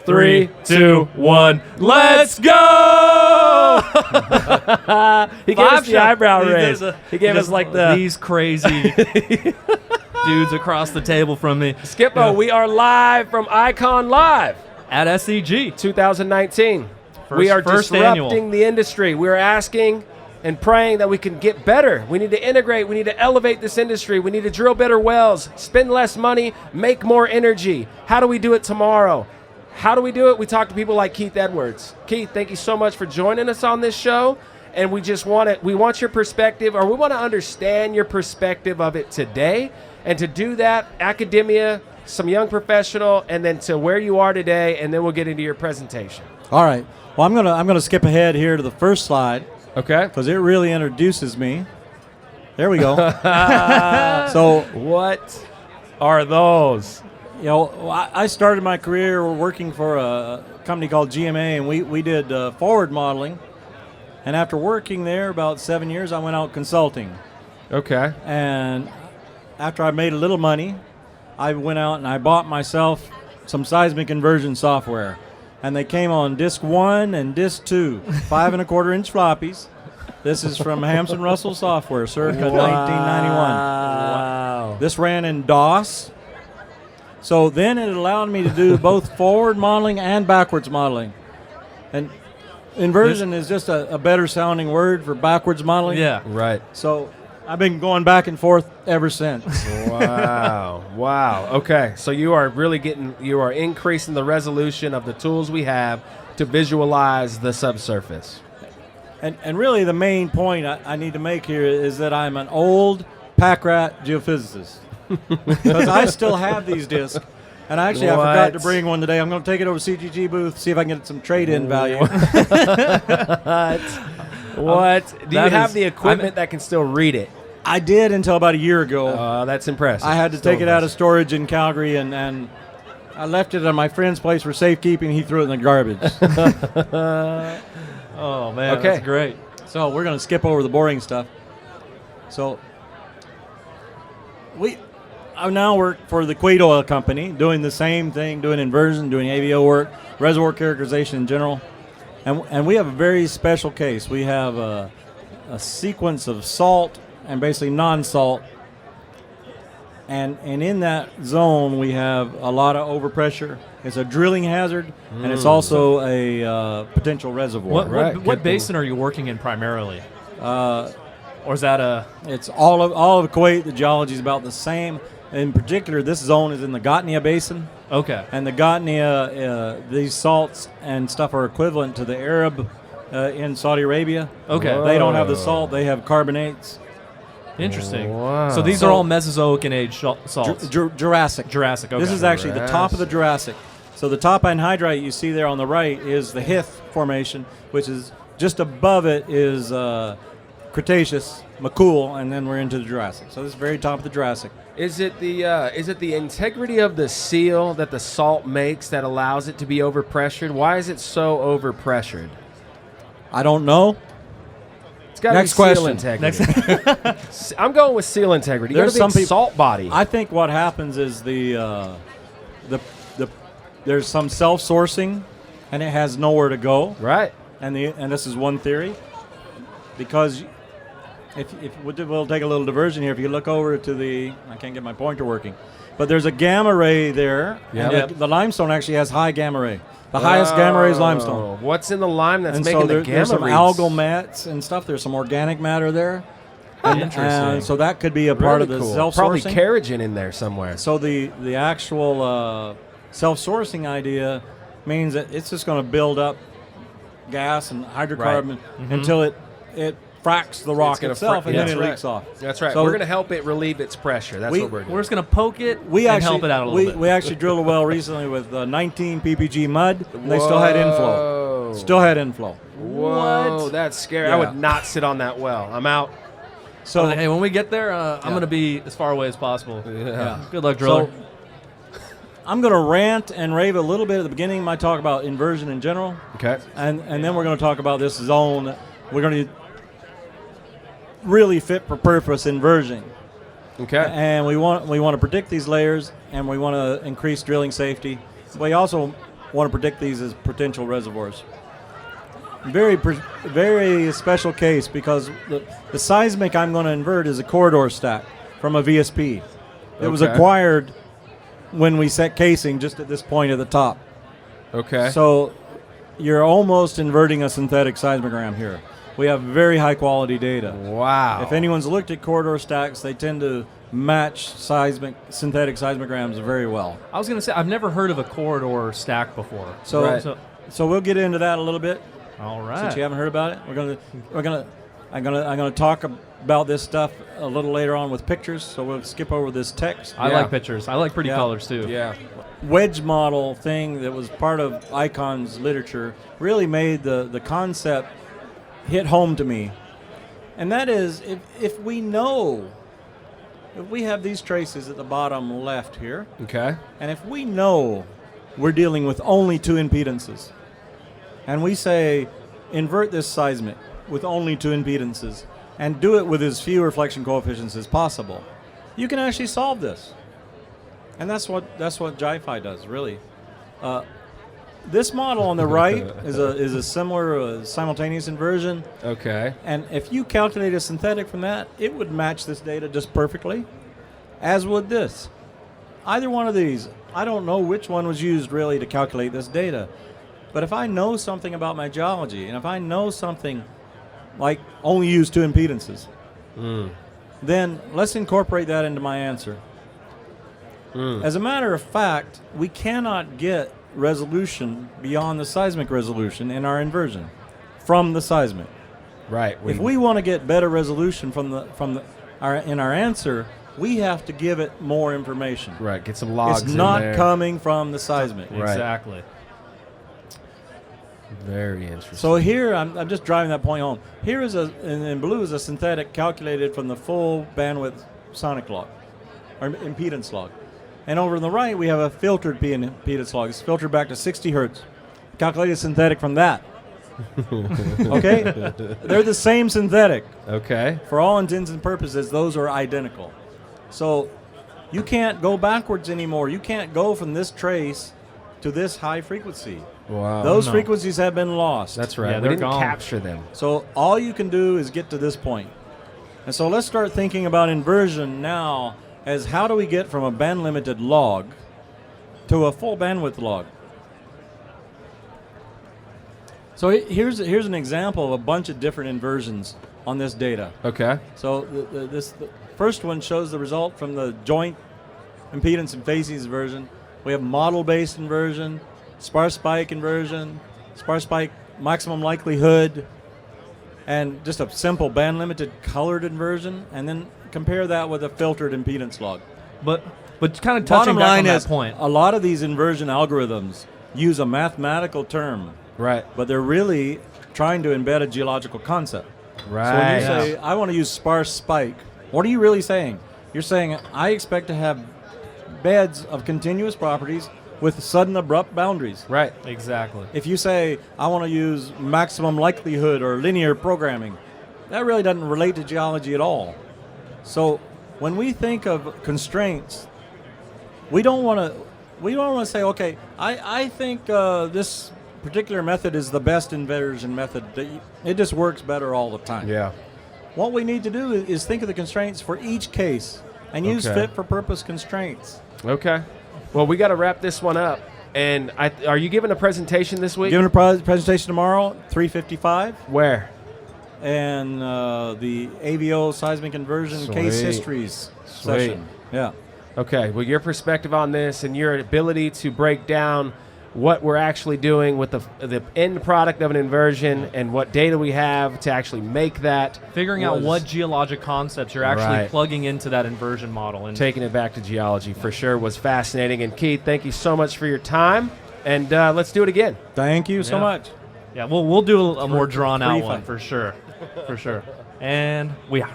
Three, two, one, let's go! He gave us the eyebrow raise. He gave us like these crazy dudes across the table from me. Skippo, we are live from Icon Live At SEG. 2019. We are disrupting annual. the industry. We're asking and praying that we can get better. We need to integrate. We need to elevate this industry. We need to drill better wells, spend less money, make more energy. How do we do it tomorrow? How do we do it? We talk to people like Keith Edwards. Keith, thank you so much for joining us on this show. And we just we want your perspective, or we want to understand your perspective of it today. And to do that, academia, some young professional, and then to where you are today, and then we'll get into your presentation. All right. Well, I'm gonna skip ahead here to the first slide. Okay. Because it really introduces me. There we go. So what are those? You know, I started my career working for a company called GMA, and we did forward modeling. And after working there about 7 years, I went out consulting. Okay. And after I made a little money, I went out and I bought myself some seismic inversion software. And they came on disc 1 and disc 2, 5 1/4-inch floppies. This is from Hampson Russell Software, circa 1991. Wow. This ran in DOS. So then it allowed me to do both forward modeling and backwards modeling. And inversion is just a better sounding word for backwards modeling. Yeah. Right. So I've been going back and forth ever since. Wow. Wow. Okay. So you are increasing the resolution of the tools we have to visualize the subsurface. And really the main point I need to make here is that I'm an old pack rat geophysicist. Because I still have these discs. And actually, I forgot to bring one today. I'm going to take it over to CGG booth, see if I can get some trade-in value. What? Do you have the equipment that can still read it? I did until about a year ago. That's impressive. I had to take it out of storage in Calgary, and I left it at my friend's place for safekeeping. He threw it in the garbage. Oh, man, okay. That's great. So we're going to skip over the boring stuff. So I now work for the Quaid Oil Company, doing the same thing, doing inversion, doing AVO work, reservoir characterization in general. And we have a very special case. We have a sequence of salt and basically non-salt. And in that zone, we have a lot of overpressure. It's a drilling hazard, and it's also a potential reservoir. What basin are you working in primarily? Or is that It's all of Kuwait. The geology is about the same. In particular, this zone is in the Ghatnia Basin. Okay. And the Ghatnia, these salts and stuff are equivalent to the Arab in Saudi Arabia. Okay. They don't have the salt. They have carbonates. Interesting. Wow. So these are all Mesozoic in age salts. Jurassic. Jurassic, okay. This is actually the top of the Jurassic. So the top anhydrite you see there on the right is the Hith Formation, which is just above it is Cretaceous, McCool, and then we're into the Jurassic. So this is very top of the Jurassic. Is it the integrity of the seal that the salt makes that allows it to be overpressured? Why is it so overpressured? I don't know. It's got to be Next seal question. integrity. I'm going with seal integrity. There's You got a some big salt body. I think what happens is there's some self-sourcing, and it has nowhere to go. Right. And this is one theory, because if we'll take a little diversion here. If you look over to I can't get my pointer working, but there's a gamma ray there. Yep. And the limestone actually has high gamma ray. The highest gamma ray is limestone. What's in the lime that's And making so the gamma there's some reads? algal mats and stuff. There's some organic matter there. Interesting. So that could be a part of the cool. self-sourcing. Probably kerogen in there somewhere. So the actual self-sourcing idea means that it's just going to build up gas and hydrocarbon until it fracks the rock itself, and then it leaks off. That's right. So we're going to help it relieve its pressure. That's what we're doing. We're just going to poke it and help it out a little bit. We actually drilled a well recently with 19 ppg mud, and they still had inflow. Still had inflow. Whoa, that's scary. Yeah. I would not sit on that well. I'm out. So hey, when we get there, I'm going to be as far away as possible. Yeah. Good luck, driller. So I'm going to rant and rave a little bit at the beginning of my talk about inversion in general. Okay. And then we're going to talk about this zone. We're going to really fit for purpose inversion. Okay. And we want to predict these layers, and we want to increase drilling safety. We also want to predict these as potential reservoirs. Very special case, because the seismic I'm going to invert is a corridor stack from a VSP. It was acquired when we set casing just at this point at the top. Okay. So you're almost inverting a synthetic seismogram here. We have very high quality data. Wow. If anyone's looked at corridor stacks, they tend to match synthetic seismograms very well. I was going to say, I've never heard of a corridor stack before. So we'll get into that a little bit. All right. Since you haven't heard about it, I'm gonna talk about this stuff a little later on with pictures. So we'll skip over this text. I like pictures. I like pretty colors too. Yeah. Wedge model thing that was part of Icon's literature really made the concept hit home to me, and that is if we have these traces at the bottom left here, Okay. and if we know we're dealing with only 2 impedances, and we say invert this seismic with only 2 impedances and do it with as few reflection coefficients as possible, you can actually solve this. And that's what JIFI does, really. This model on the right is a similar simultaneous inversion. Okay. And if you calculate a synthetic from that, it would match this data just perfectly, as would this. Either one of these, I don't know which one was used really to calculate this data. But if I know something about my geology, and if I know something like only use 2 impedances, then let's incorporate that into my answer. As a matter of fact, we cannot get resolution beyond the seismic resolution in our inversion from the seismic. Right. If we want to get better resolution in our answer, we have to give it more information. Right. Get some logs. It's in not there. coming from the seismic. Right. Exactly. Very interesting. So here, I'm just driving that point home. Here is in blue is a synthetic calculated from the full bandwidth sonic log, or impedance log. And over on the right, we have a filtered impedance log. It's filtered back to 60 hertz. Calculated synthetic from that. Okay? They're the same synthetic. Okay. For all intents and purposes, those are identical. So you can't go backwards anymore. You can't go from this trace to this high frequency. Wow. Those frequencies have been lost. That's right. Yeah, we they're didn't gone. capture them. So all you can do is get to this point. And so let's start thinking about inversion now as how do we get from a band-limited log to a full bandwidth log. So here's an example of a bunch of different inversions on this data. Okay. So the first one shows the result from the joint impedance and phasing inversion. We have model-based inversion, sparse spike inversion, sparse spike maximum likelihood, and just a simple band-limited colored inversion, and then compare that with a filtered impedance log. But kind of touching back on that point. A lot of these inversion algorithms use a mathematical term, Right. but they're really trying to embed a geological concept. Right. So when you say, I want to use sparse spike, what are you really saying? You're saying, I expect to have beds of continuous properties with sudden abrupt boundaries. Right. Exactly. If you say, I want to use maximum likelihood or linear programming, that really doesn't relate to geology at all. So when we think of constraints, we don't want to say, okay, I think this particular method is the best inversion method. It just works better all the time. Yeah. What we need to do is think of the constraints for each case and use Okay. fit-for-purpose constraints. Okay. Well, we got to wrap this one up. And are you giving a presentation this week? Giving a presentation tomorrow, 3:55. Where? And the AVO seismic inversion case Sweet. histories Sweet. session. Yeah. Okay. Well, your perspective on this and your ability to break down what we're actually doing with the end product of an inversion and what data we have to actually make that. Figuring out what geologic concepts you're actually Right. plugging into that inversion model. And Taking it back to geology for sure was fascinating. And Keith, thank you so much for your time. And let's do it again. Thank you so Yeah. much. yeah, we'll do a more drawn out free one fun. for sure. For sure. And we are.